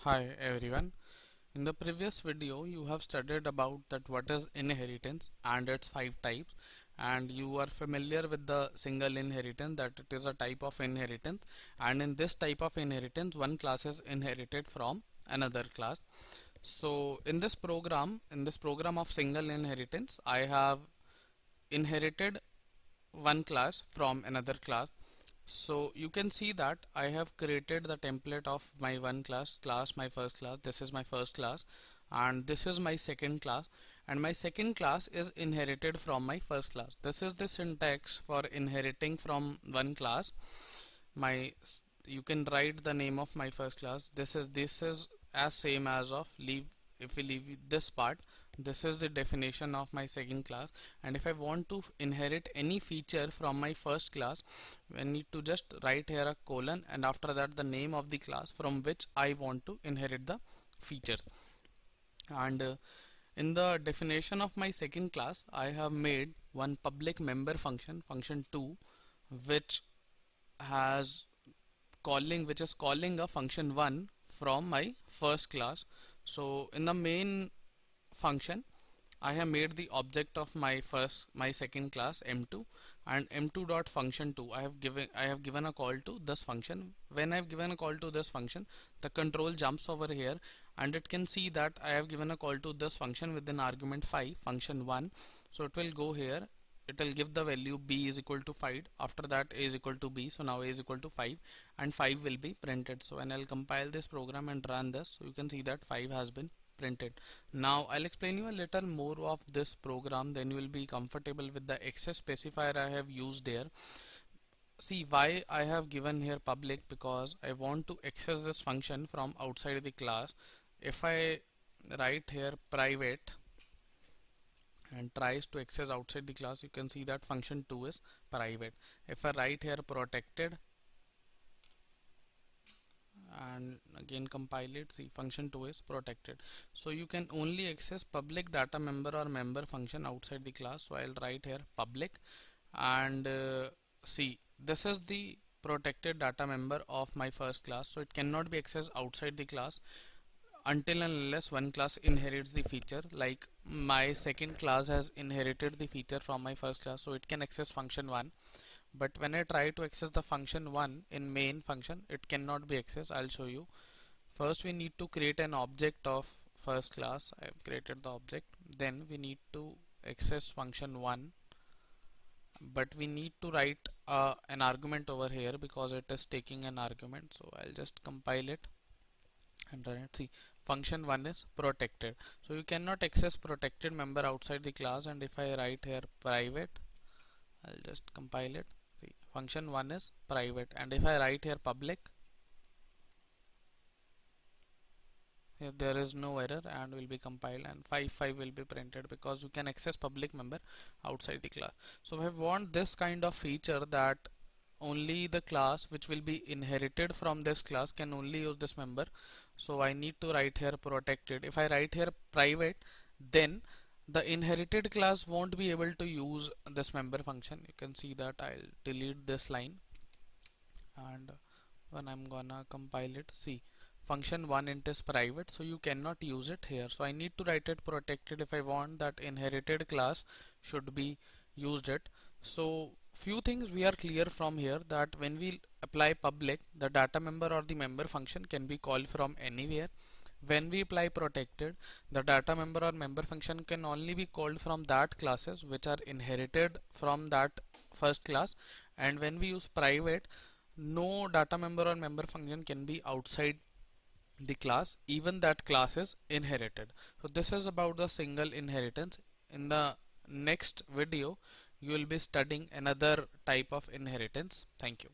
Hi everyone. In the previous video you have studied about that what is inheritance and its five types, and you are familiar with the single inheritance, that it is a type of inheritance, and in this type of inheritance one class is inherited from another class. So in this program of single inheritance, I have inherited one class from another class. So you can see that I have created the template of my one class my first class. This is my first class and this is my second class, and my second class is inherited from my first class. This is the syntax for inheriting from one class. You can write the name of my first class. This is as same as of leave. If we leave this part, this is the definition of my second class, and if I want to inherit any feature from my first class, I need to just write here a colon and after that the name of the class from which I want to inherit the features. And in the definition of my second class, I have made one public member function 2, which has which is calling a function 1 from my first class. So in the main function, I have made the object of my second class m2, and m2 dot function 2, I have given a call to this function. When I have given a call to this function, the control jumps over here and it can see that I have given a call to this function with an argument 5 function 1. So it will go here, it will give the value b is equal to 5, after that a is equal to b, so now a is equal to 5 and 5 will be printed. So when I'll compile this program and run this, so you can see that 5 has been printed. Now I'll explain you a little more of this program, then you will be comfortable with the access specifier I have used there. See why I have given here public, because I want to access this function from outside the class. If I write here private and tries to access outside the class, you can see that function 2 is private. If I write here protected and again compile it, see function 2 is protected. So you can only access public data member or member function outside the class. So I'll write here public, and see this is the protected data member of my first class, so it cannot be accessed outside the class until and unless one class inherits the feature. Like my second class has inherited the feature from my first class, so it can access function 1. But when I try to access the function 1 in main function, it cannot be accessed. I'll show you. First we need to create an object of first class. I have created the object. Then we need to access function 1, but we need to write an argument over here because it is taking an argument. So I'll just compile it and run it. See, function 1 is protected, so you cannot access protected member outside the class. And if I write here private, I'll just compile it. See, function 1 is private, and if I write here public, here there is no error and will be compiled, and 5 will be printed because you can access public member outside the class. So I want this kind of feature that only the class which will be inherited from this class can only use this member. So I need to write here protected. If I write here private, then the inherited class won't be able to use this member function. You can see that I'll delete this line, and when I'm gonna compile it, see function 1 int is private, so you cannot use it here. So I need to write it protected if I want that inherited class should be used it. So few things we are clear from here, that when we apply public, the data member or the member function can be called from anywhere. When we apply protected, the data member or member function can only be called from that classes which are inherited from that first class. And when we use private, no data member or member function can be outside the class, even that class is inherited. So this is about the single inheritance. In the next video you will be studying another type of inheritance. Thank you.